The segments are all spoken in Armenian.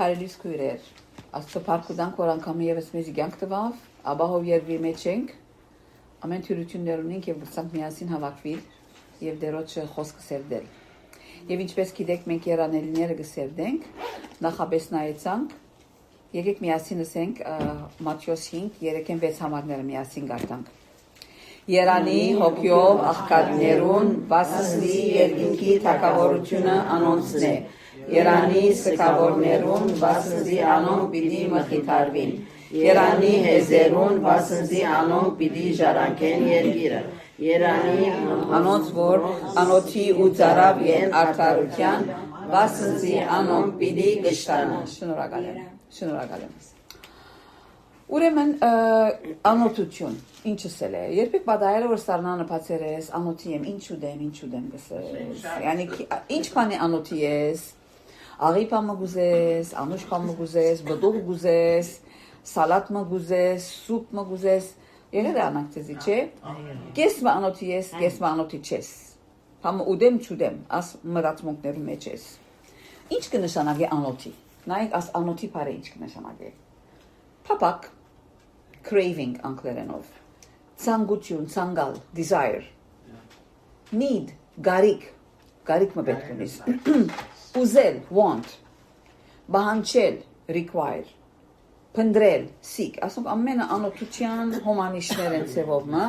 Փարելիս քույրեր, Աստծո փառքուդանք որ անգամ եւս մեզի կյանք տվավ, աբահով երբի մեջ ենք, ամեն թյուրություններ ունենք եւ գցանք միասին հավաքվել եւ դերոջը խոսքը սերդել։ Եվ ինչպես գիտեք, մենք երանելիները կսերդենք, նախապես նայեցանք, եկեք միասին ասենք Մատթեոս 5:3-6 համարները միասին գարտանք։ Երանի հոգյով աղքատներուն վասնի երկինքի թակավորությունը անոնցն է։ Երանի սկավորներուն վասնի անոնք պիտի մխիթարվին։ Երանի հեզերուն վասնի անոնք պիտի ժառանգեն երկիրը։ Երանի անոնց որ անոթի ու ծարավ են արդարության վասնի անոնք պիտի գշտանան։ Շնորհակալ եմ։ Ուրեմն անոթություն ինչս է երբեք պատահել որ սառնանը բացեր ես անոթի եմ ինչու դեմ գսես yani ինչ բան է անոթի ես աղի բամը գուզես անուշ բամը գուզես բդուղ գուզես սալատ մը գուզես սուպ մը գուզես եղել է անակցեզի չէ կես մը անոթի ես կես մը անոթի չես բամը ուդեմ չուդեմ աս մրացմունքներու մեջ ես ինչ կնշանակի անոթի նայեք աս անոթի բարը ինչ կնշանակի Papak, craving անգլերենով, ցանկություն, ցանկալ, desire, need, գարիք մը պետք ունիս, ուզել, want, բանջել, require, փնդրել, seek, ասենք ամենը անօթության հոմանիշներ են ցևով մը,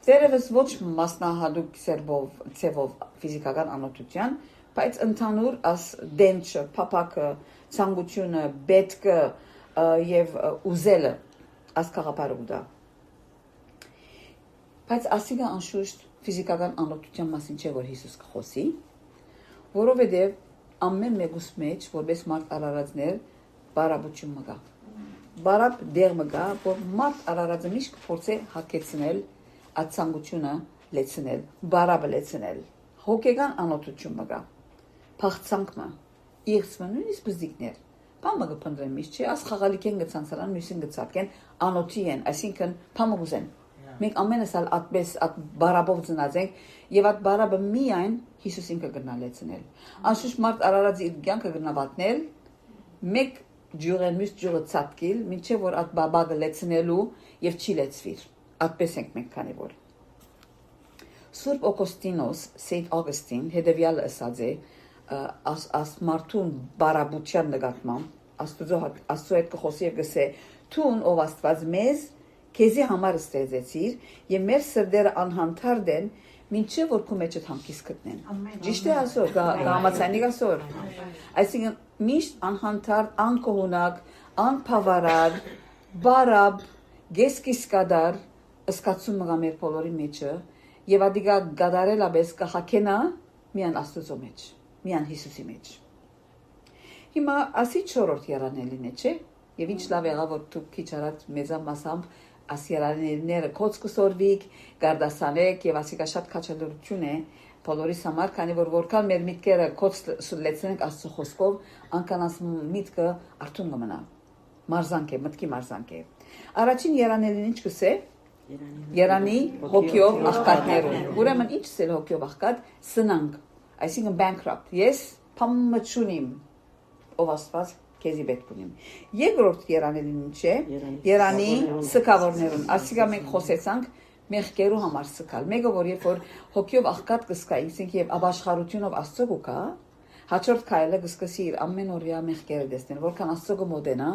դերևս ոչ մասնահատուկ ցևով ֆիզիկական անօթության, բայց ընդհանուր as դենչը, փապակը, ցանկությունը, պետքը եւ ուզելը ասկաղապարը ուդա բայց ասիգա անշուշտ ֆիզիկական անօթության մասին չէ որ Հիսուս կխոսի որովհետեւ ամեն մեկուս մեջ որպես մարդ արարածներ բարաբուչում մգա բարապ դեր մգա որ մարդ արարածը միշտ կփորձե հակեցնել ածանգությունը լեցնել բարաբը լեցնել հոգեգան անօթություն մգա փախցանքը իղծը նույնիսկ բզիկներ Պամը գպնդրեմ միշտ չի, աս խաղալիքեն գցանցարան, մյուսին գցատկեն, անոթի են, այսինքն պամը գուզեն։ Մենք ամենս ալ ատպես, ատ բարաբով ծնած ենք, և ատ բարաբը միայն Հիսուսին կգնալեցնել։ Անշուշտ մարդ արարած իր կյանքը գնավատնել, մեկ ջուրեն մյուս ջուրը ծատկիլ, մինչև որ ատ բաբագը լեցնելու և չի լեցվիր։ Ատպես ենք մենք քանի որ։ Սուրբ Օգոստինոս, Saint Augustine, հետևյալը ասած է, as մարդուն բարաբուչյան նկատմամբ Աստծո հետ կխոսի եւ գսե թուն ով Աստված մեզ քեզի համար ստեղծեցիր եւ մեր սրտերը անհանդար դեն մինչեւ որ քո մեջը հանգիստ գտնեն ճիշտ է ասոր գամացանի ասոր այսինքն միշտ անհանդար անկողունակ անփավարար բարաբ գեսկիսկադար ըսկացում մգա մեր բոլորի մեջը եւ ադիգա գադարելաբես կհակենա միան Աստծո մեջ Միան Հիսուսի մեջ։ Հիմա ասի 4-րդ երանելին է, չէ՞, եւ ինչ լավ եղավ որ դուք քիչ արած մեծամասամբ աս երանելիները կոց կսորվիկ, գարդասանեք եւ ասիկա շատ քաչալրություն է բոլորիս համար, քանի որ որքան մեր միտքերը կոց լեցնենք Աստծո խոսքով, անկանաս միտքը արթուն կմնա։ Մարզանք է, մտքի մարզանք է։ Առաջին երանելին ինչ կսե։ Երանի հոգյով աղքատներուն։ Ուրեմն ինչ սել հոգյով աղքատ սնանք Այսինքն bankrupt, ես պամը չունիմ, ով աստված կեզի պետք ունիմ։ Երկրորդ երանելին ինչ է, երանի սկավորներուն, ասիկա մենք խոսեցանք մեղքերու համար սկալ, մեկը որ երբ որ հոգյով աղքատ կսկա, ինքսինք և աբաշխարությունով աստծո կուկա, հաջորդ քայլը կսկսի իր ամեն օրյա մեղքերը դեսնել, որքան աստծո կմոդենա,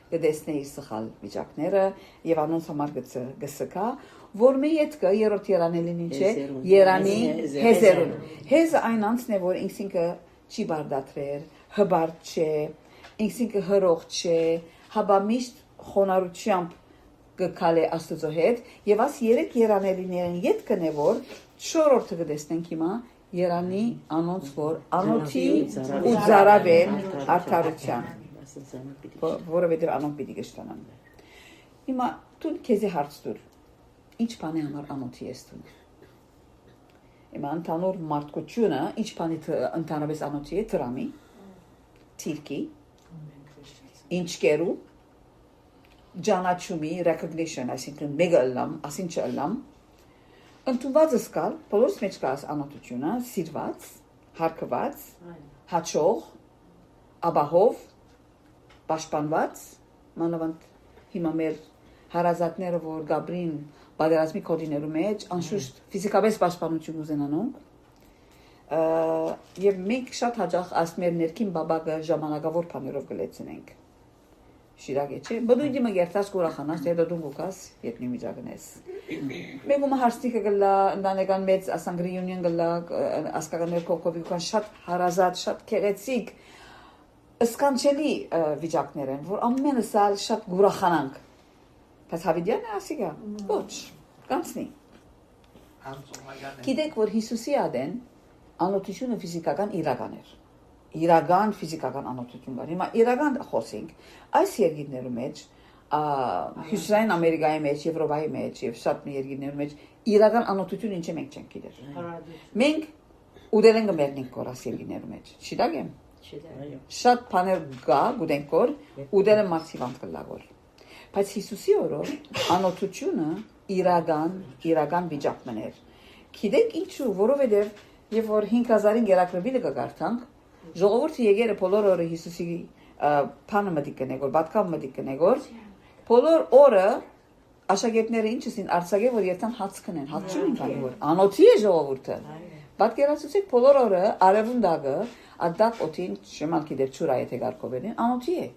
կդեսնե իր սխալ վիճակները և անոնց համար կսկա, որ մի ետքը երրորդ երանելին ինչ է, երանի հեզերուն։ Հեզը այն անցն է, որ ինքսինքը չի բարդատրեր, հբարդ չէ, ինքսինքը հրող չէ, հաբա միշտ խոնարհությամբ կքալ է Աստծո հետ, և աս երեք երանելիներին ետքն է, որ չորրորդը կդեսնենք հիմա, երանի անոնց, որ անոթի ու ծարավեն արդարության, որովհետև անոնք պիտի գշտանան։ Հիմա տուն քեզի հարց տուր, ինչ բան է համար անոթի ես տուն։ Հիմա ընդհանուր մարդկությունը, ինչ բանի ընդհանրապես անոթի է, տրամի, թիրքի, ինչկերու, ջանաչումի, recognition, այսինքն մեկը ըլլամ, ասինչը ըլլամ, ընդունված ըսկալ, բոլորս մեջ կա անոթությունը, սիրված, հարկված, հաչող, աբահով, պաշտպանված, մանավանդ հիմա մեր հարազատները, որ Գաբրին պատերազմի կոդիներու մեջ, անշուշտ ֆիզիկապես պաշտպանություն ուզենանոնք, եւ մենք շատ հաճախ ասում մեր ներքին բաբակը ժամանակավոր բաներով գլեցնենք։ Շիրագ է, չէ՞։ Բնույթի մը երթած կուրախանաս, դե դու գուկաս, երբ նիմիջագնես։ Մենք ում հարստիկը գլա, ընտանեկան մեծ ասանք reunion գլա, ասկականներ կողքովիկան շատ հարազատ, շատ քեղեցիկ, սկանչելի վիճակներ են, որ ամենը սալ շատ գուրախանանք։ Բայց հավիդյան է ասիգա, ոչ, կանցնի։ Գիտեք, որ Հիսուսի ադեն անօթությունը ֆիզիկական իրական էր։ Իրական ֆիզիկական անօթություն կար։ Հիմա իրական խոսենք, այս երկիրներու մեջ, Հյուսիսային Ամերիկայի մեջ, Եվրոպայի մեջ եւ շատ մի երկիրներու մեջ իրական անօթություն ինչ է մենք չենք գիտեր։ Մենք ուդել ենք մերնիկ կորաս երկիրներու մեջ։ Շիտակ եմ։ Շատ բաներ կա, գուտենք որ ուդել են մաքսիվանտ կլագոր։ Բայց Հիսուսի օրով անօթությունը իրական վիճակն էր։ Գիտեք ինչու, որովհետեւ եւ որ 5000-ին գերակրբիլը կգարտանք, ժողովուրդը եկերը բոլոր օրը Հիսուսի փանը մտիկն է, որ բատկավ մտիկն է, որ բոլոր օրը աշակերտները ինչին արցակե որ երթան հաց կնեն, հաց չունեն քանի որ անոթի է ժողովուրդը։ Պատկերացուցեք բոլոր օրը արևունդագը ադակ օթին շեմանքի դեր ճուրա եթե գարկովեն, անոթի է։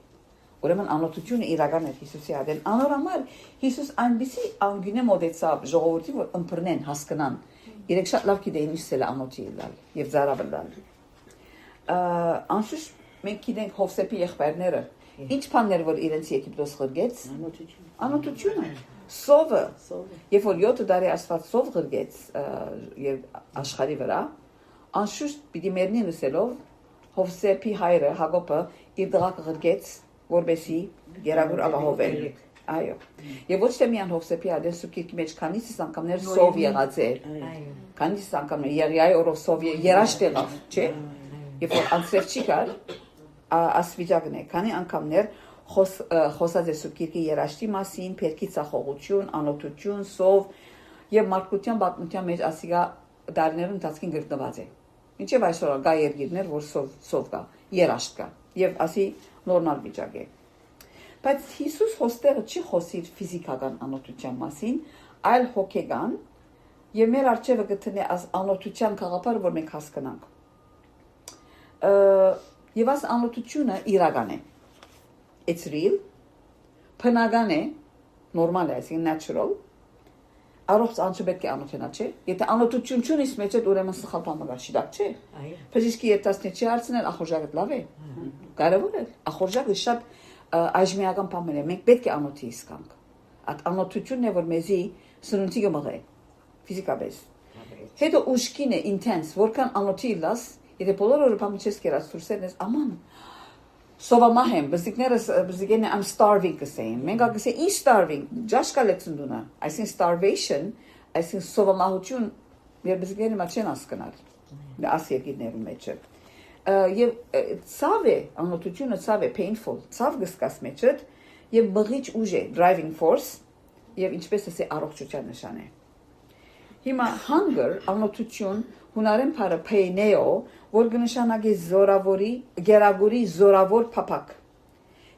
Ուրեմն անօթությունը իրական է Հիսուսի ադեն։ Անորամալ Հիսուս այնպիսի անգյունե մոդեցավ ժողովրդին որ ըմբռնեն, հասկանան։ Իրենք շատ լավ գիտեին ինչ է անոթի լալ եւ զարավլալ։ Անշուշտ մենք գիտենք Հովսեփի եղբայրները ինչ բաններ որ իրենց Եգիպտոս ղրգեց անօթությունը սովը երբ որ 7 տարի Աստված սով ղրգեց եւ աշխարհի վրա անշուշտ պիտի մերնի լսելով Հովսեփի հայրը Հակոբը իր դղակը ղրգեց որբեսի երագուր ապահովել այո եւ ոչ թե միան Հովսեփի ադեն սուկիկի մեջ քանիսի անգամներ սով եղած է քանիսի անգամներ Եղիայի օրով սով երաշտ եղավ չէ Եվ որ անցրև չի կար, ասվիճակն է, քանի անգամներ խոսած է սուկիրքի երաշտի մասին, պերքի ծախողություն, անօթություն, սով և մարդկության բատմության մեջ ասիգա դարիներում ընթացքին գրտնված է։ Ինչև այսօր կա երգիրներ, որ սով կա, երաշտ կա, և ասի նորմալ վիճակ է։ Բայց Հիսուս հոստեղը չի խոսիր ֆիզիկական անօթության մասին, այլ հոգեգան, և մեր արջևը գտնի անօթության կաղապարը, որ մենք հասկանանք։ Եվ այս անօթությունը իրական է։ It's real, բնական է, նորմալ է, այսինքն natural, առողջ անձը պետք է անօթենա, չէ։ Եթե անօթություն չունիս մեջ է, ուրեմն սխալ բան մգար, շիտակ չէ։ Բժիշկի երիտասարդને չի հարցնել, ախորժակը լավ է։ Կարևոր է, ախորժակը շատ այժմիական բան է, մենք պետք է անօթի իսկանք։ Այդ անօթությունն է, որ մեզի սնունդի կմղե, ֆիզիկապես։ Հետո ուշքին է, intense, որքան անօթի լաս Եթե բոլոր օրը բամի չես կերած թուրսերն ես, աման, սովամահ եմ, բզիկներն I'm starving կսեին, մենք ակսեին, ինչ starving, ջաշ կալեցն դունա, այսին starvation, այսին սովամահություն, մեր բզիկներն մա չեն ասկնալ, աս երկիրներում մեջը, և ծավ է, անօթությունը ծավ է, painful, ծավ գսկաս մեջը, և մղիչ ուժ է, driving force, և ինչպես ասե առողջության նշան է։ Հիմա hunger, անօթություն, հունարեն պարը պեյնեո, որ գնշանագի գերագուրի զորավոր պապակ։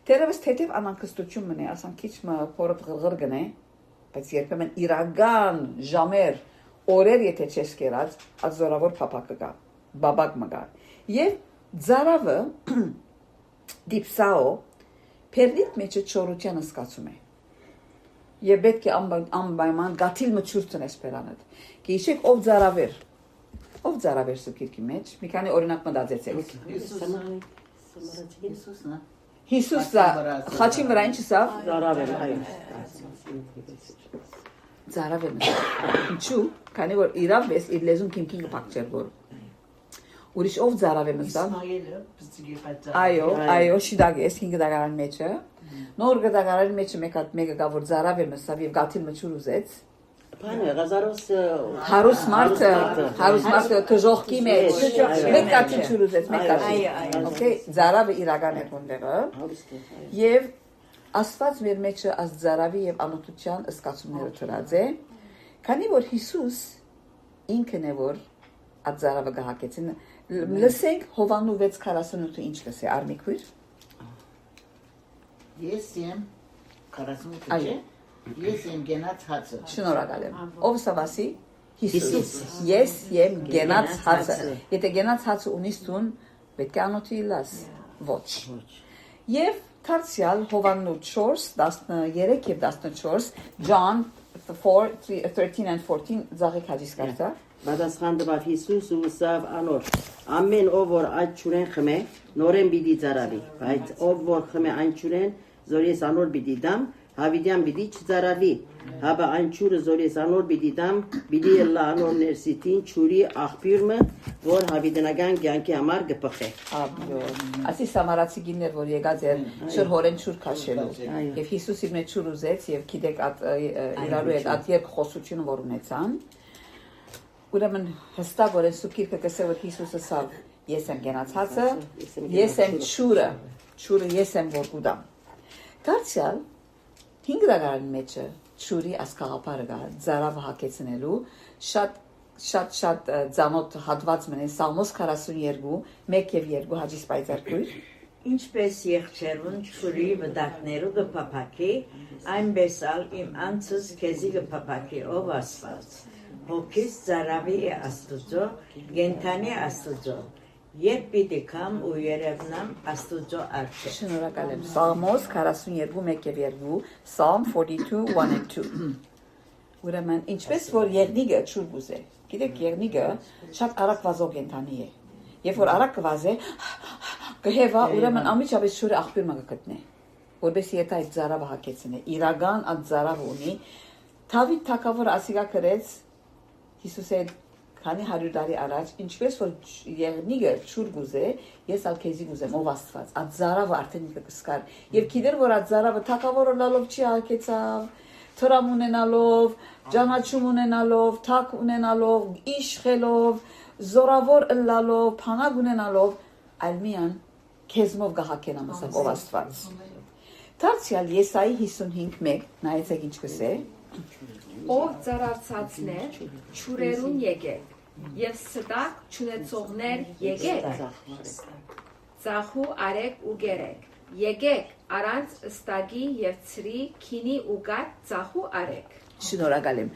Տերևս թետև անանկստություն մնե, ասան քիչ մը փորդ ղրղր գնե, բայց երբեմն իրական ժամեր, օրեր եթե չես կերած, այդ զորավոր պապակը կա, բաբակ մը կա։ Եվ ձարավը դիպսաո, պերլիտ մեջը չորության սկացում է։ Եվ պետք է անպայման գաթիլ մչուրցն ես պերանդ։ Գիշեք ով ձարավեր։ Ով ձարավեր սուկիրքի մեջ, մի քանի օրինակ մտածեցեք։ Հիսուսը խաչին վրա ինչ սա։ Ձարավեր, այո։ Ձարավերն է։ Ինչու՞, քանի որ իրավ էս իր լեզուն քիմքին կփակչեր որ։ Ուրիշ ով ձարավեր մսա։ Այո, շիդագ էս 5 դարան մեջը։ Նոր գդագարանի մեջ մեկը կա որ ձարավեր մսավ եւ գաթիլ մչուր ուզեց։ Բանը գազարոս հարուս մարդը թժողքի մեջ մեկ կաթիլ չուր ուզեց մեկ կաթիլ օքեյ ձարավը իրական է ոնդեղը եւ Աստված մեր մեջը աս ձարավի եւ անօթության ըսկացումները թրած է քանի որ Հիսուս ինքն է որ այդ ձարավը գահակեցին լսենք Հովաննու 6:48-ը ինչ լսե արմիկույր Ես եմ 48 Ես եմ գենաց հացը։ Շնորհակալ եմ։ Ով սավասի Հիսուս։ Ես եմ գենաց հացը։ Եթե գենաց հացը ունիս տուն, պետք է անոթի լաս։ Ոչ։ Եվ դարձյալ Հովաննու 4:13 եւ 14 John 4:13 and 14 զաղի քաջիս կարծա։ Պատասխան տվավ Հիսուս ու ասավ անոր. ամեն ով որ այդ ճուրեն խմե, նորեն պիտի ծարավի, բայց ով որ խմե այն ճուրեն, որ ես անոր պիտի դամ, հավիտյան պիտի չծարավի, հաբա այն ճուրը, որ ես անոր պիտի դամ, պիտի ելլա անոր ներսիտին ճուրի աղբյուրը, որ հավիտենական կյանքի համար կփխե։ Ասի սամարացի գիններ, որ եկած էր շուր հորեն ճուր քաշելու։ Եվ Հիսուս իր մեջ ճուր ուզեց եւ գիտեք իրարու հետ այդ երկ խոսությունը որ ունեցան։ Ուրեմն հստակ որ են սուքիրքը կսե որ Հիսուսը սավ ես եմ գենաց հացը, ես եմ ճուրը ես եմ որ կուդամ։ Դարձյալ 5 դարան մեջը ճուրի ասկաղապարը գա ծարավը հակեցնելու շատ ծանոթ հատված մնեն Սաղմոս 42 1 եւ 2 հաջիս պայծառքույր Ինչպես եղջերուն ճուրի վտակներու կփափակի, այնպես ալ իմ անձս քեզի կփափակի ով Աստված։ Հոգիս ծարավի է Աստուծո, գենթանի Աստուծո, երբ պիտի կամ ու երևնամ Աստուծո առջև։ Շնորհակալ եմ։ Սաղմոս 42 1 եւ 2 Psalm 42 1 and 2 Ուրեմն ինչպես որ եղնիկը ճուր գուզե։ Գիտեք եղնիկը շատ արագ վազող կենթանի է։ Երբ որ արագ կվազե, կհեվա ուրեմն ամիջապես ճուրը աղբյուր մը կգտնե։ Որբեսի եթե այդ ծարավը հակեցնե, իրական այդ ծարավը ունի, Դավիթ թագավորը ասիգա գրեց Հիսուսի քանի 100 տարի առաջ, ինչպես որ եղնիկը ճուր գուզե, ես ալ քեզի գուզեմ ով Աստված, այդ ծարավը արդեն կսկար։ Եվ գիտեր որ այդ ծարավը թագավորը լալով չի հակեցավ, թրամ ունենալով, ճանաչում ունենալով, թակ ունենալով, իշխելով, զորավոր ըլլալով, փանակ ունենալով, այլ միան քեզմով գահակեն ամասավ ով Աստված։ Դարձյալ Եսայի 55:1 նայեցեք ինչ կսե։ Ով ծարարցածներ, ճուրերուն եկեք, եւ ստակ չունեցողներ եկեք, ծախու արեք ու գերեք, եկեք առանց ստագի եւ ծրի քինի ու գատ ծախու արեք։ Շնորհակալ եմ։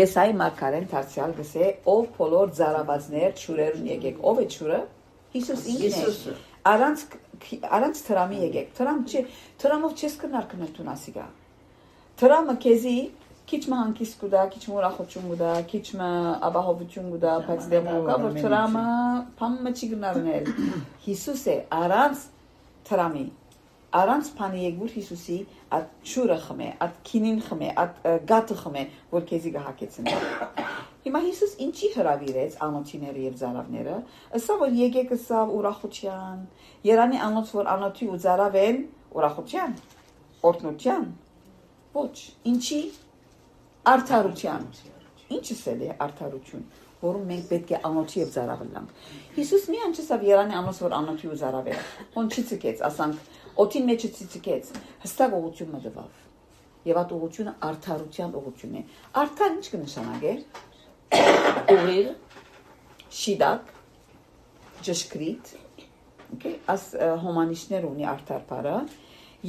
Եսայի մարգարեն դարձյալ գսե ով բոլոր ծարավածներ ճուրերուն եկեք, ով է ճուրը։ Հիսուս ինքն է։ Առանց թրամի եկեք։ Թրամով չես կնար կնրտուն ասիգա։ Թրամը քեզի քիչ մը հանգիստ կուտա, քիչ մը ուրախություն կուտա, քիչ մը ապահովություն կուտա, բայց դեմոկա որ թրամը փամը չի գնարնել։ Հիսուս է առանց թրամի, առանց փանի եկուր Հիսուսի այդ ճուրը խմե, այդ քինին խմե, այդ գաթը խմե, որ քեզի գահակեցնի։ Հիմա Հիսուս ինչի հրավիրեց անոթիները եւ ծարավները, ըսա որ եկեք ըսա ուրախության, Երանի անոց որ անոթի ու ծարավ են ուրախության, օրհնության։ Ոչ, ինչի արդարության։ Ինչս է արդարություն, որում մենք պետք է անոթի եւ ծարավը լանք։ Հիսուս մի անչեսավ Երանի անոց որ անոթի ու ծարավ է, ոնց չի ցկեց, ասանք, օթին մեջը ցկեց, հստակ ուղղություն մտավ։ Եվ այդ ուղղությունը արդարության ուղղությունն է։ Արդար ինչ կնշանակե։ Ուղիղ, շիդակ, ճշգրիտ, okay, as հոմանիշներ ունի արդար բառը,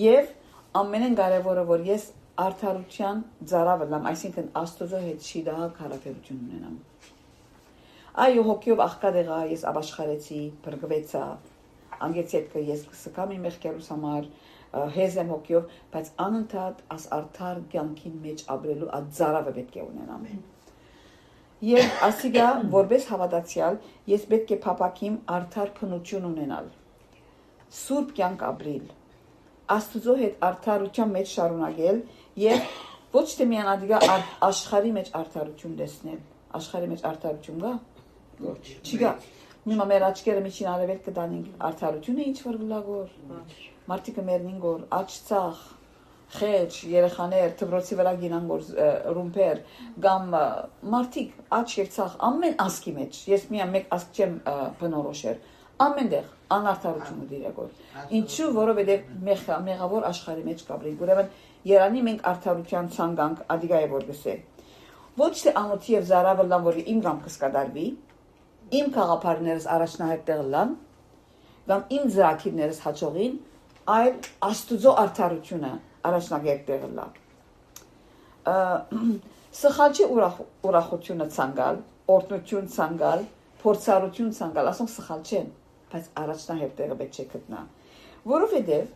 եւ ամենեն կարևորը որ ես արդարության ծարավը լամ, այսինքն Աստծո հետ շիդակ հարաբերություն ունենամ։ Այո, հոգիով աղկադեղա ես ապաշխարեցի, բրգվեցա, անգեցետքը ես կսկամ իմ մեղքերուս համար, հեզ եմ հոգիով, բայց անընդհատ as արդար կյանքի մեջ ապրելու այդ ծարավը պետք է ունենամ։ Եվ ասիգա որպես հավատացյալ ես պետք է փապակիմ արդար քնություն ունենալ։ Սուրբ կյանք ապրիլ։ Աստծո հետ արդարության մեջ շարունակել եւ ոչ թե միան ադիգա աշխարհի մեջ արդարություն տեսնել։ Աշխարհի մեջ արդարություն կա։ Ոչ։ Չկա։ Հիմա մեր աչքերը միջին արևել կդանին արդարությունը ինչ որ գլագոր։ Մարդիկը մերնին գոր աչծախ խեջ երեխաներ դպրոցի վրա գինան գոր ռումպեր կամ մարդիկ աչ եւ ցախ ամեն ասկի մեջ ես միայն մեկ ասկ չեմ բնորոշեր ամենտեղ անարդարությունը դիրակոր ինչու որովհետեւ մեղավոր աշխարհի մեջ կապրի ուրեմն Երանի մենք արդարության ցանկանք ադիգայ որ գսե ոչ թե անոթի եւ զարավը լան որ իմ կամքս կդարվի իմ խաղապարներս առաջնահերթ տեղ լան կամ իմ զրակիրներս հաջողին այլ Աստուծո արդարությունը առաջնագետ տեղը լա։ Սխալչի ուրախությունը ցանկալ, օրհնություն ցանկալ, փորձառություն ցանկալ, ասենք սխալ չեն, բայց առաջնահերթ տեղը պետք է գտնա։ Որովհետև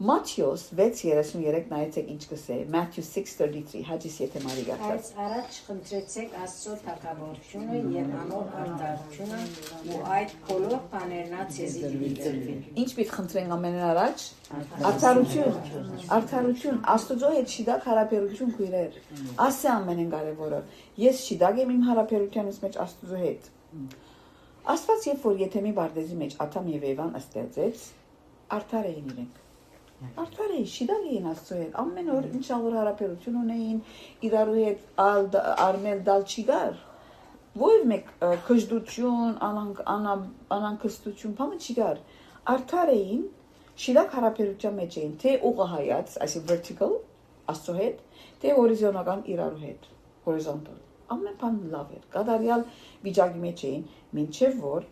Մատթեոս 6:33 նայեցեք ինչ կսե, Matthew 6:33, հաջիս եթե մարի գարտած։ Բայց առաջ խնդրեցեք Աստծո թագավորությունը եւ անոր արդարությունը, ու այդ բոլոր բաներն ացեզի դիվիցվի։ Ինչ պիտի խնդրենք ամենն առաջ։ Արդարություն, Աստծո հետ շիդակ հարաբերություն քույրեր։ Ասե ամենն կարևորը։ Ես շիդակ եմ իմ հարաբերությանս մեջ Աստծո հետ։ Աստված երբ որ եթե մի բարձի մեջ Ադամ եւ Եվան ստեղծեց, արդար էին իրենք։ Արդար էին, շիդակ էին Աստծո հետ։ Ամեն օր ինչ որ հարաբերություն ունեին, իրարու հետ արմել դալ չի գար։ Ո՞ր մեկ քժդություն, անանկստություն, բանը չի գար։ Արդար էին, շիդակ հարաբերության մեջ էին, թե ուղղահայաց, այսինքն vertical Աստծո հետ, թե հորիզոնական իրարու հետ, horizontal։ Ամեն բան լավ էր։ Կատարյալ վիճակի մեջ էին, մինչև որ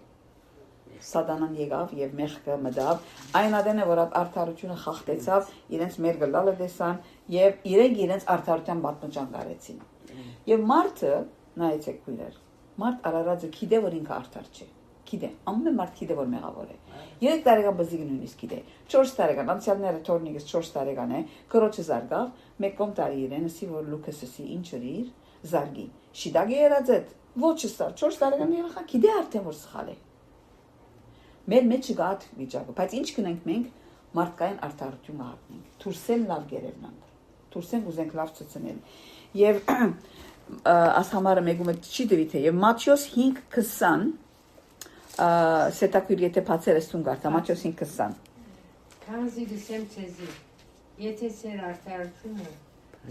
Սատանան եկավ եւ մեղքը մտավ, այն ադենը որ արդարությունը խախտեցավ, իրենց մեր գլալը տեսան եւ իրենց արդարության պատմության կարեցին։ Եվ մարդը, նայեցեք քույրեր, մարդ արարածը գիտե որ ինքը արդար չէ։ Գիտե, ամեն մարդ գիտե որ մեղավոր է։ 3 տարեկան բզիկը նույնիսկ գիտե։ 4 տարեկան, անցյալները թորնիկս 4 տարեկան է, քրոջը զարգավ, մեկ կոմ տարի իրենսի որ Լուկասի ինչ էր զարգի։ Շիդագի երածետ, ոչ սա, 4 տարեկան երեխա գիտե արդեն որ սխալ է։ Մեր մեջ կա այդ վիճակը, բայց ինչ կնենք մենք մարդկային արդարություն կհատնենք։ Թուրսեն լավ գերևնանք։ Թուրսեն ուզենք լավ ցցնել։ Եվ աս համարը մեգում է չի դվի թե եւ Մատթեոս 5:20 սետակույր եթե բացեր ես տուն գարտա Մատթեոս 5:20 Քանզի դսեմ ցեզի եթե սեր արդարությունը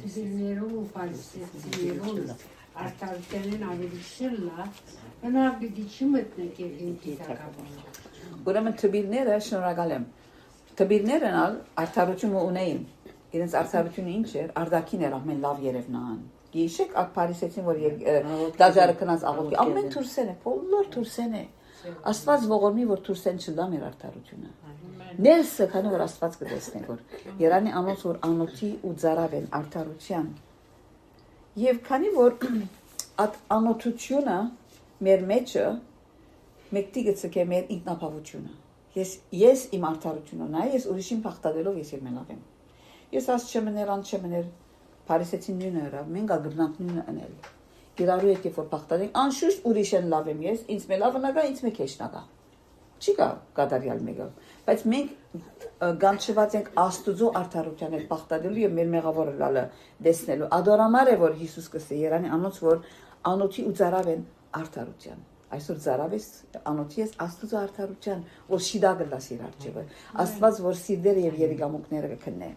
դիզիներում ու ֆալսիֆիկներում արդարությունն ավելի շլա բնավ դի չմտնեք եւ ինքի թակավորը Ուրեմն թբիրները շնորհակալ եմ թբիրներն ալ արդարություն ունեին իրենց արդարությունը ինչ էր արդակին էր ամեն լավ երևնան Գիշեք այդ Փարիսեցին որ դաժարը կնած աղոթի ամեն թուրսեն է բոլոր թուրսեն է Աստված ողորմի որ թուրսեն չլա մեր արդարությունը Ներսը քանի որ Աստված կտեսնենք որ Երանի անոց որ անոթի ու ծարավ են արդարության Եվ քանի որ այդ անոթությունը մեր մեջը մեկտի գծկե մեր ինքնապահությունը Ես իմ արդարությունը նայ ես ուրիշին փախտadելով ես եմ լավեմ Ես աս չմներ Փարիսեցին նույնը հրավ, մենք ագրնանք նույնը անել։ Իրարու հետ երբ որ փախտանենք, անշուշտ ուրիշ են լավ եմ ես, ինձ մե լավը նագա, ինձ մե քեշ նագա։ Չի կա կատարյալ մեկը, բայց մենք գանչված ենք Աստուծո արդարության հետ փախտելու եւ մեր մեղավորը լալը դեսնելու։ Ադորամար է որ Հիսուս կսե Երանի անոց որ անոթի ու ծարավ են արդարության։ Այսօր ծարավես անոթի ես Աստուծո արդարության, որ շիդագը լասիր արջևը։ Աստված որ սիրդերը եւ երիգամուկները կքննե։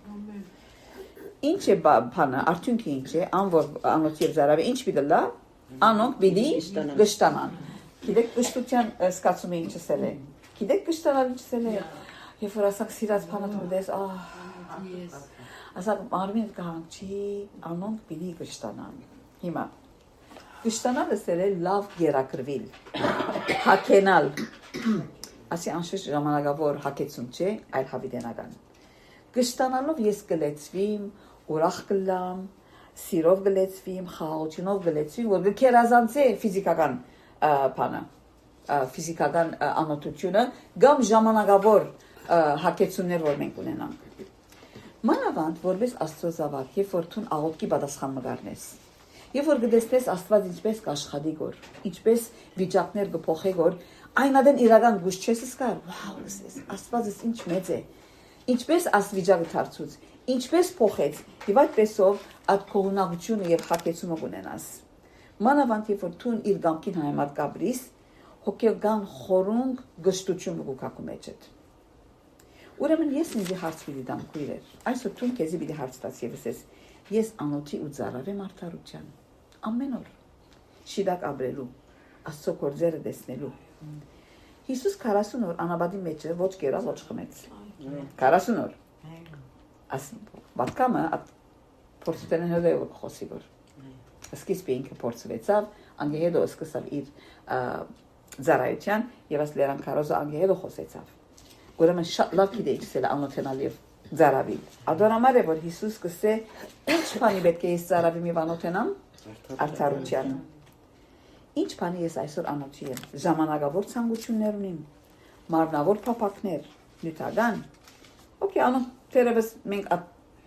Ինչ է բանը, արդյունքը ինչ է, անոր անոթի եւ ծարավը ինչ պիտի լա, անոնք պիտի գշտանան։ Գիտեք գշտության սկացումը ինչ ասել է։ Գիտեք գշտանալ ինչ ասել է։ Երբ որ ասակ սիրած բանը դες, ասակ արմին կհանչի, անոնք պիտի գշտանան։ Հիմա գշտանալը ասել է լավ գերակրվիլ։ Հակենալ։ Ասի անշուշտ ժամանակավոր հակեցում չէ, այլ հավիտենական։ Գշտանալով ես կլեցվիմ, ուրախ կլամ, սիրով գլեցվիմ, խաղաղությունով գլեցվիմ, որ գերազանցե ֆիզիկական բանը, ֆիզիկական անոթությունը, կամ ժամանակավոր հակեցումներ, որ մենք ունենանք։ Մանավանդ, որպես Աստծո զավակ, երբ որ դու աղոթքի պատասխան մգարնես, երբ որ գտեսնես Աստված ինչպես կաշխատի գոր, ինչպես վիճակներ կփոխի գոր, այն ադեն իրական գուշ չես զգար, վաու, Աստվածս ինչ մեծ է։ Ինչպես աստվիճակը դարձուց, ինչպես փոխեց, եւ այդպեսով այդ կողունակությունը եւ հակեցումը ունենաս։ Մանավանդ երբ որ դու իր գամքին հայմատ կաբրիս, հոգեգան խորունգ գշտություն կգուկակու մեջդ։ Ուրեմն ես ինձ հարց պիտի դամ քույրեր, այսօր դու քեզի պիտի հարց տաս եւ ասես, ես անոթի ու ծարավ եմ արդարության, ամեն օր, շիդակ ապրելու, Աստծո գործերը տեսնելու։ Հիսուս 40 օր անաբադի մեջը ոչ կերավ, ոչ խմեց։ 40 օր։ Պատկամը փորձuten հետո խոսի որ։ Սկիզբը ինքը փորձվեցավ, անգեհեդո սկսավ իր ծառայության եւ աս լերան քարոզը անգեհեդո խոսեցավ։ ուրեմն շատ լավ գիտեիք սել անոթենալ եւ ծարավիլ ադոնամար է որ Հիսուս կսե ինչ բանի պետք է ես ծարավի մի անոթենամ արդարության ինչ բանի ես այսօր անոթի եմ ժամանակավոր ցանկություններ ունիմ մարմնավոր փափակներ նյութական օքեյ անո թերևս մենք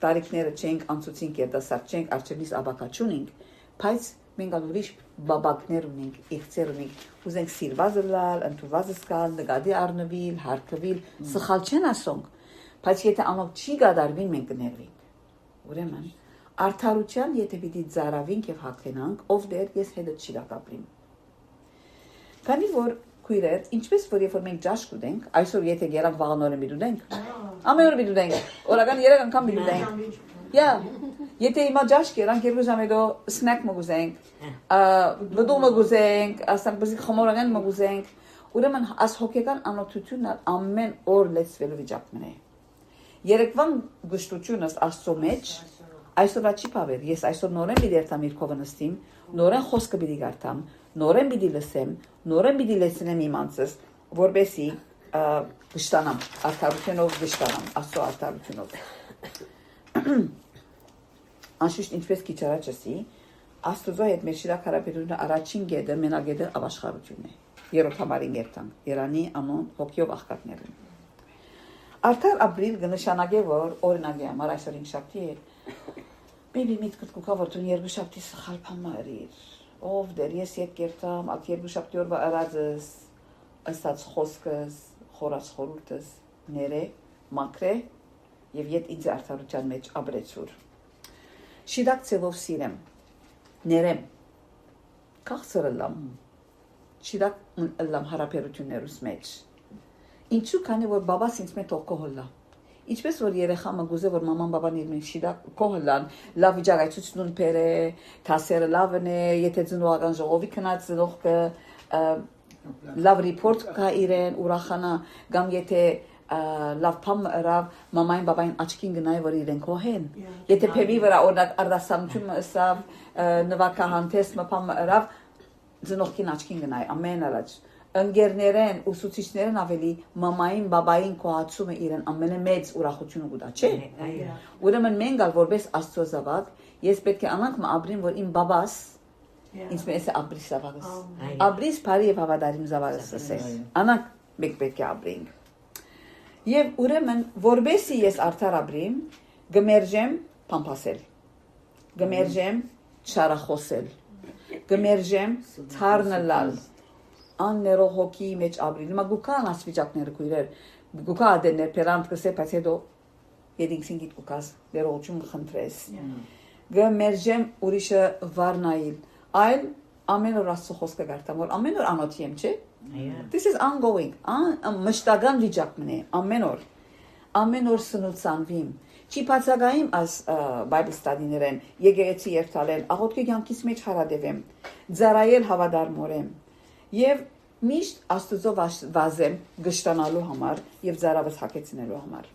տարիքները չենք անցուցինք երդասարդ չենք արժևից աբակաչունենք բայց մենք ուրիշ բաբակներ ունենք իղծեր ունենք ուզենք սիրված լալ ընդուված սկալ նկատի առնվիլ հարկվիլ սխալ չեն ասոնք բայց եթե անով չի գադարվին մենք կներվենք ուրեմն արդարության եթե պիտի ծարավենք եւ հագնենք ով դեր ես հետը չի կապրիմ քանի որ քույրեր ինչպես որ երբ որ մենք ճաշ կուտենք այսօր եթե գերանք վաղանորեն մի դուտենք ամեն օր մի դուտենք օրական 3 անգամ մի դուտենք Յա եթե հիմա ճաշ կերանք երկու ժամ հետո սնեք մգուզենք լդու մգուզենք ասենք բզիկ խմորան մգուզենք ուրեմն աս հոգեկան անօթությունն ամեն օր լեցվելու վիճակն է երեկվան գշտությունս աստծո մեջ այսօր չի բավեր ես այսօր նորեն մի դերտամ իր կողը նստիմ նորեն խոսքը պիտի գարտամ նորեն պիտի լսեմ նորեն պիտի լսնեմ իմ անձս որբեսի գշտանամ արդարությունով գշտանամ աստծո արդարությունով Անշուշտ ինչպես քիչ առաջ ասի, Աստծո հետ մեր շիրակ հարաբերությունը առաջին գեդը, մենագեդը ավաշխարությունն է։ Երրորդ համարին երթանք, Երանի անոն հոգիով աղքատներն։ Արդար ապրիլ կնշանակե որ օրինակի համար այսօր ինքշաբթի է։ Բիբի միտքդ կուքա որ դու երկուշաբթի սխալ բան մարիր։ Ով դեր ես ետ կերտամ, ակ երկուշաբթի օրվա արածս, ըստած խոսքս, խորած խորհուրդս, ները, մակրե եւ ետ ինձ արդարության մեջ ապրեցուր։ Շիդակ ծևով սիրեմ, ներեմ, կաղցրըլամ, շիդակ ըլլամ հարապերություններուս մեջ, ինչու կանի որ բաբաս ինձ մետ ող կողլա, ինչպես որ երեխա մգուզ է որ մաման բաբան իր մենք շիդակ կողլան, լավ վիճակ այցուցնուն պեր է, թասերը լավն է, եթե ծնողական ժողովի կնած ծնող կը լավ ռիպորտ կա իրեն, ուրախանա, գամ եթե լավ փամ ռավ մամային բաբային աչքին գնայ որ իրեն կողեն եթե փեվի վրա օրինակ արդասամություն ասավ նվակահանտես մփամ ռավ ծնողքին աչքին գնայ ամեն առաջ ընկերներեն ուսուցիչներն ավելի մամային բաբային կողացումը իրեն ամենամեծ ուրախությունը գուտա չէ ուրեմն մենք ալ որպես աստծո զավակ ես պետք է անանք ապրին որ իմ բաբաս ինձ մեծ ապրիս զավակս ապրիս բարի եւ հավատարիմ զավակս ասես անանք մենք պետք է ապրենք Եվ ուրեմն որբեսի ես արդար ապրիմ, գմերժեմ փամփասել, գմերժեմ չարախոսել, գմերժեմ թարնլալ, աններող հոգի մեջ ապրիլ։ Հիմա գուքան ասվիճակները քույրեր, գուքա ադեններ պերանտ կսե, բայց հետո եդինքսին գիտ գուքաս, ներողություն կխնդրես։ Գմերժեմ ուրիշը վարնայիլ, այլ ամեն օր աստծո խոսքը գարտամ, որ ամեն օր անոթի եմ, չէ՞։ This is ongoing. Մշտական վիճակն է ամեն օր սնուցանվիմ չի բացակայիմ as Bible study-ներեն եկեղեցի երթալեն աղոթքի կյանքից մեջ հարադևեմ ծառայել հավատարմորեմ եւ միշտ աստծո վազեմ գշտանալու համար եւ ծառավս հակեցնելու համար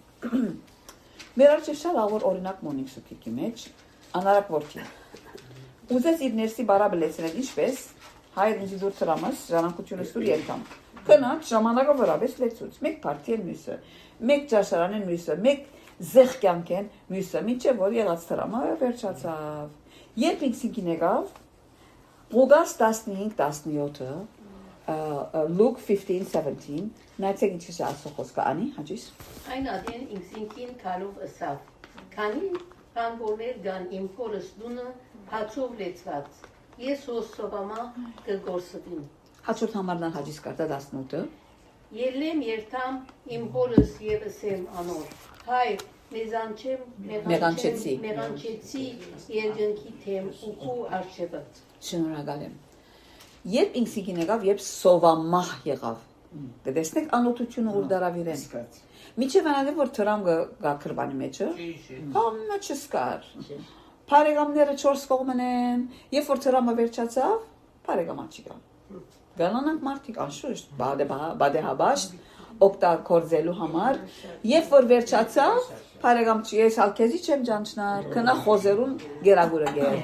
մեր արժե շատ ավոր օրինակ մոնիկ սուքիկի մեջ անարակ որդի ուզես իր ներսի բարաբլեցնել ինչպես Հայր ինձ դուր տրամաս ժառանգությունը ստուր երկամ։ Կնաց ժամանակը վրաբես լեցուց։ Մեկ պարտիեն մյուսը, մեկ ճաշարանեն մյուսը, մեկ զեղ կյանքեն մյուսը, մինչև որ եղած տրամը վերջացավ։ Երբ ինքսինքին եկավ, Ղուկաս 15-17-ը, Luke 15-17, նայեցեք ինչի ասող խոսքը անի, հաջիս։ Այն ադեն ինքսինքին քալով ըսավ, քանի բանվորներ գան իմ փորս դունը հացով լեցված Ես հոսովամա կգործվին։ Հաջորդ համարն հաջիս կարտա 18-ը։ Ելեմ երթամ իմ հորս եւ ասեմ անոր։ Հայր, մեղանչեցի երկնքի թեմ ու արժևը։ Շնորհակալ եմ։ Երբ ինքսիկին եկավ, երբ սովամահ եղավ։ Դեսնեք անօթությունը ուր դարավիրեն։ Միջև անադեմ որ թրամ գա քրբանի մեջը։ Համը չսկար։ Բարեկամները 4 կողմն են, երբ որ ծրամը վերջացավ, բարեկամա չկա։ Գանանանք մարդիկ անշուշտ, բադեհաբաշտ, օգտագործելու համար, երբ որ վերջացավ, բարեկամ չի, ես հալքեզի չեմ ճանչնար, կնա խոզերուն գերագուրը գեր։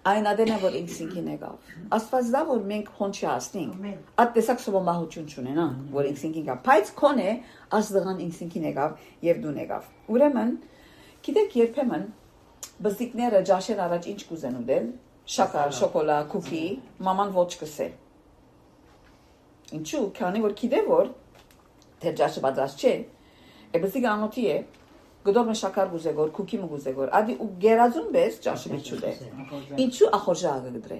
Այն ադենը որ ինքսինքին եկավ։ Աստված դա որ մենք հոն չհասնենք։ Այդ տեսակ սովամահություն չունենա, որ ինքսինքին կա։ Բայց քոնե աստղան ինքսինքին եկավ եւ դուն եկավ։ Ուրեմն, գիտեք երբեմն բզիկները ջաշեն առաջ ինչ կուզեն ուտել, շաքար, շոկոլադ, քուքի, մաման ոչ կսե։ Ինչու՞, քանի որ գիտե որ թե ջաշը բացած չէ, բզիկը անոթի է, գդորը շաքար գուզեգոր, քուքի մգուզեգոր, ադի ու գերազուն բես ջաշը միջուտ է։ Ինչու ախորժակը գդրե։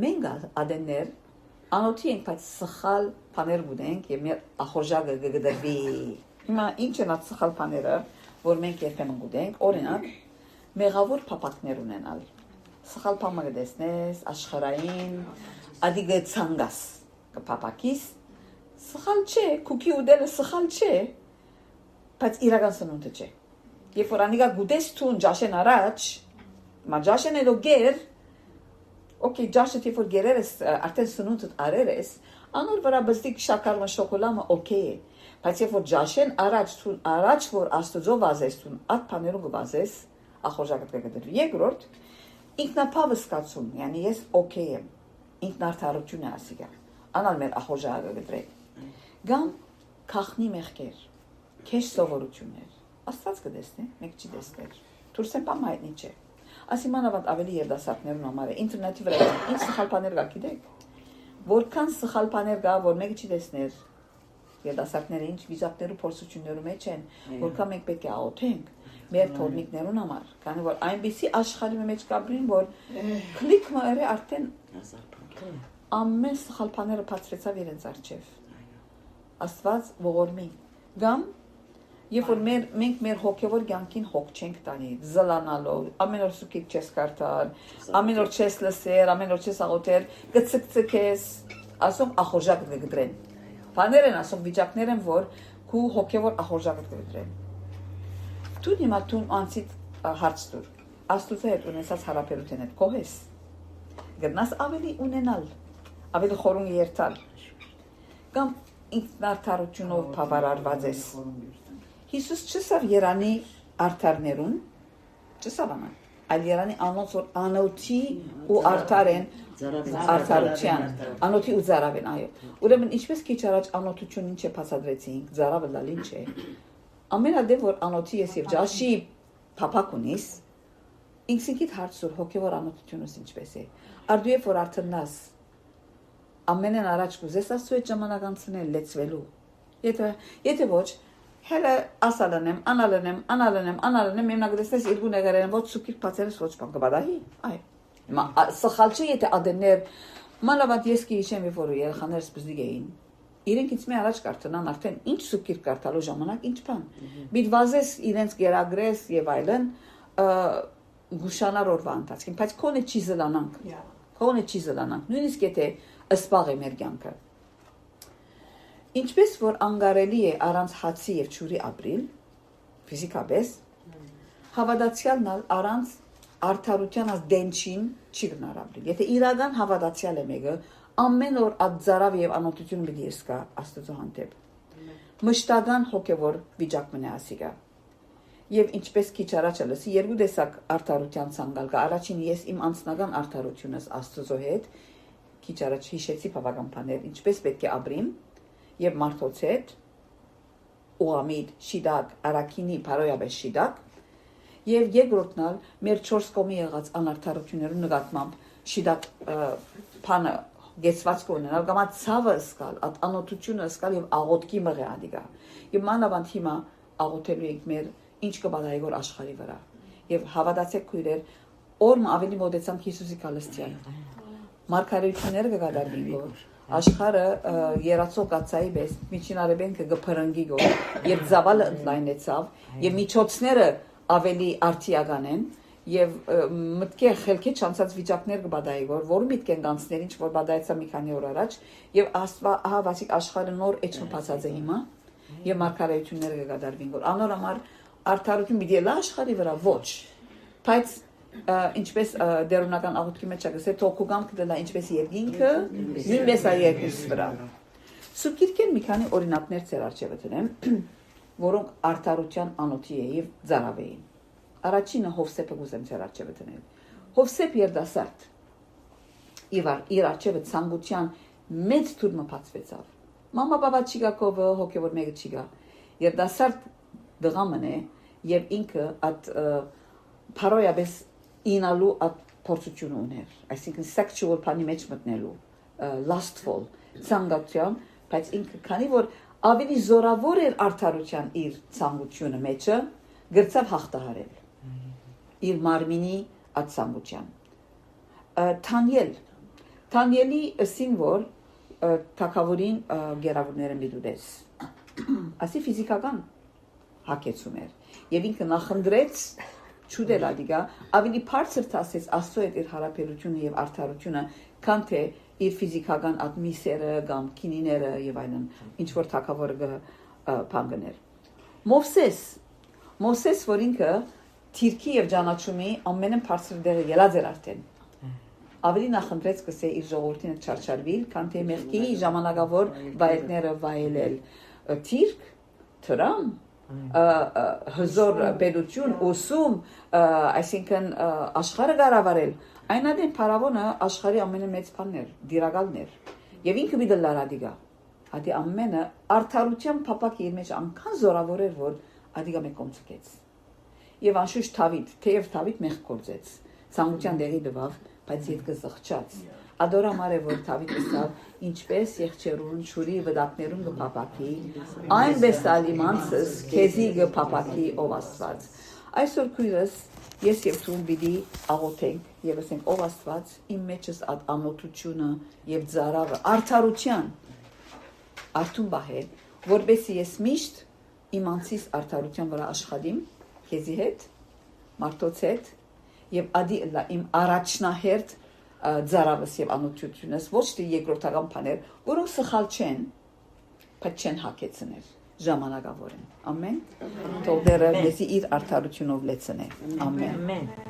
Մենք ադեններ անոթի ենք, բայց սխալ բաներ գուտենք եւ մեր ախորժակը գդրվի։ Հիմա ինչ են այդ սխալ բաները, որ մենք երբեմն գուտենք, օրինակ, մեղավոր փապակներ ունենալ։ Սխալ բանը գտեսնես, աշխարհային, ադի գցանգաս, կփապակիս, սխալ չէ, քուքի ուտելը սխալ չէ, բայց իրական սնունդը չէ։ Երբ որ անիկա գուտես տուն ջաշեն առաջ, մա ջաշեն էլո գեր, օքեյ ջաշը թե որ գերերես արդեն սնունդը արերես, անոր վրա բստիկ շաքարը շոկոլադը օքեյ է, բայց երբ որ ջաշեն առաջ տուն առաջ որ աստուծո վազես տուն, այդ բաներով գվազես, ախորժակը կգդրի։ Երկրորդ, ինքնապավը սկացում, yəni ես օքեյ եմ, ինքնարդարություն է ասիգա, անալ մեր ախորժակը գդրե։ Գամ քախնի մեղքեր, քեշ սովորություններ, աստված կդեսնի, մեկ չի դեսներ, թուրսեն պամ հայտնի չէ, ասիմանավատ ավելի երդասարտներուն համար է, ինտերնետի վրա ինչ սխալ բաներ կա գիտեք, որքան սխալ բաներ կա, որ մեկը չի դեսներ, երդասարտները ինչ վիզակներու փորձություններու մեջ են, որքան մենք պետք է աղոթենք, մեր թորնիկներուն համար, քանի որ այնպիսի աշխարհի մեջ կապրին, որ քլիկը երե արդեն ամեն սխալ բաները բացրեցավ իրենց առջև։ Աստված ողորմի։ Գամ երբ որ մենք մեր հոգևոր կյանքին հոգ չենք տանի, զլանալով, ամեն օր սուկիկ չես կարդալ, ամեն օր չես լսեր, ամեն օր չես աղոթեր, կցկցկես, ասում ախորժակ կգդրեն։ Բաներ են ասում վիճակներ են, որ քու հոգևոր ախորժակ կգդրեն։ Դու հիմա դու անցիդ հարց դուր։ Աստուծո հետ ունեցած հարաբերության հետ կողես։ Գտնաս ավելի ունենալ, ավելի խորուն երթալ։ Կամ ինքնարդարությունով բավարարված ես։ Հիսուս չսավ Երանի արդարներուն, չսավ աման, այլ Երանի անոնց որ անոթի ու արդար են արդարության, անոթի ու ծարավ են, այո։ Ուրեմն ինչպես քիչ առաջ անոթություն ինչ է բացատրեցինք, ծարավը լալ ինչ է։ Ամենադեպ որ անոթի ես եւ ջաշի փափակ ունիս, ինքսինքիդ հարցուր հոգևոր անոթությունս ինչպես է։ Արդու երբ որ արդնաս ամենեն առաջ կուզես աստծո այդ ժամանակ անցնել լեցվելու։ Եթե ոչ, հələ ասալանեմ, անալանեմ, մենագրեսնես իրգու նեղերեն ոչ սուկիր բացերս ոչ բան կբադահի։ Այ։ Հիմա սխալ չէ, եթե ադեններ մանավանդ ես կհիշեմ, երբ որ երեխաներս բզիկ էին։ Իրենք ինձ մի առաջ կարդանան արդեն ինչ սուկիր կարդալու ժամանակ, ինչ բան։ Բիդ վազես իրենց գերագրես եւ այլն, գուշանար օրվա ընթացքին, բայց քոնե չի զլանանք։ Քոնե չի զլանանք։ Նույնիսկ եթե ըսպաղ է մեր կյանքը։ Ինչպես որ անգարելի է առանց հացի եւ ջուրի ապրիլ, ֆիզիկապես, հավատացյալն առանց արդարության as դենչին չի գնար ապրիլ։ Եթե իրական հավատացյալ է մեկը, ամեն օր adzարավ եւ անօթություն պիտի եսկա աստծո հանդեպ։ Մշտական հոգեվոր վիճակ մնա ասիգա։ Եվ ինչպես քիչ առաջ լսի երկու տեսակ արդարության ցանկալ կա։ Առաջին ես իմ անձնական արդարությունս աստծո հետ քիչ առաջ հիշեցի բավական բաներ, ինչպես պետք է ապրիմ եւ մարդոց հետ ուամիդ շիդակ արաքինի բարոյաբես շիդակ եւ երկրորդն ալ մեր 4 կողմի եղած անարդարություններու նկատմամբ շիդակ բանը գեցված կունենալ կամ ցավը սկալ, անօթությունը սկալ եւ աղոթքի մղի ադիգա։ Եվ մանավանդ հիմա աղոթելու ենք մեր ինչ կբադայգոր աշխարհի վրա եւ հավատացեք քույրեր օրմ ավելի մոտեցանք Հիսուսի քալստյան մարգարեությունները կգադարվին որ աշխարհը երացող կացայի պես միջին արևենքը գփրնգի գոր եւ զավալը ընդլայնեցավ եւ միջոցները ավելի արդիական են եւ մտքի խելքի չանցած վիճակներ կբադայգոր որ միտք են կանցներ ինչ որ բադայեցա մի քանի օր առաջ եւ ահավասիկ աշխարհը նոր էջնոփացած է հիմա եւ մարգարեությունները կգադարվին որ անոր համար արդարություն մի դիլա աշխարհի վրա ոչ բայց ինչպես դերունական աղոթքի մեջ ասել թոքուգամ կդելա ինչպես երկինքը նույնպես է երկուս վրա սուկիրքեն մի քանի օրինակներ ծեր արժևը դնեմ որոնք արդարության անոթի է եւ ծարավ էին առաջինը Հովսեփը գուզեմ ծեր արժևը դնել Հովսեփ երդասարդ իր արջևը ցանկության մեծ թուրմը բացվեցավ։ Մամա բաբա չիգակովը հոգևոր մեկը չիգա։ Երդասարդ դղամն է եւ ինքը at փարոյաբես ինալու at փորձություն ուներ։ Այսինքն sexual բանի մեջ մտնելու lustful ցանկություն, բայց ինքը քանի որ ավելի զորավոր էր արդարության իր ցանկությունը մեջը գրծավ հաղթահարել իր մարմինի ածամության Թանիելի ըսին որ թակավորին գերավորները միդուդես ասի ֆիզիկական հակեցում էր եւ ինքը նախընտրեց չուդել ադիգա ավելի բարձր տասեց աստծո հետ իր հարաբերությունը եւ արդարությունը քան թե իր ֆիզիկական ատմիսերը կամ քինիները եւ այլն ինչ որ թակավորը բանգներ Մովսես որ ինքը թիրքի եւ ճանաչումի ամենաբարձր դերը ելած էր արդեն ավելի նախընտրեց կսե իր ժողովրդին չարչարվիլ քան թե մեղքի ժամանակավոր վայելները վայելել թիրք թրամ հզոր պետություն ուսում այսինքն աշխարհը գարավարել այնադեն փարավոնը աշխարհի ամենամեծ բանն էր դիրակալներ եւ ինքը մի դլարադիգա Ադի ամենը արդարության փապակի իր մեջ անկան զորավոր էր որ ադիգա մեկ կոմցկեց եւ անշուշտ Դավիթ թեև Դավիթ մեղք գործեց ցանկության դեղի դվավ բայց յետքը զղջաց Ադորամար է որ Դավիթ ասավ ինչպես եղջերուն ճուրի վդակներուն կփապակի այնպես ալիմանցս քեզի կփապակի ով Աստված այսօր քույրս ես եւ դու պիտի աղոթենք եւ ասենք ով Աստված իմ մեջս անօթությունը եւ ծարավը արդարության Արթուն բահե որբեսի ես միշտ իմ անցիս արդարության վրա աշխատիմ քեզի հետ մարդոց հետ եւ ադի իմ առաջնահերթ ծարավս եւ անօթությունս ոչ թե երկրորդական բաներ որոնք սխալ չեն բայց չեն հակեցնել ժամանակավոր են ամեն թող դերը մեզի իր արդարությունով լեցնե ամեն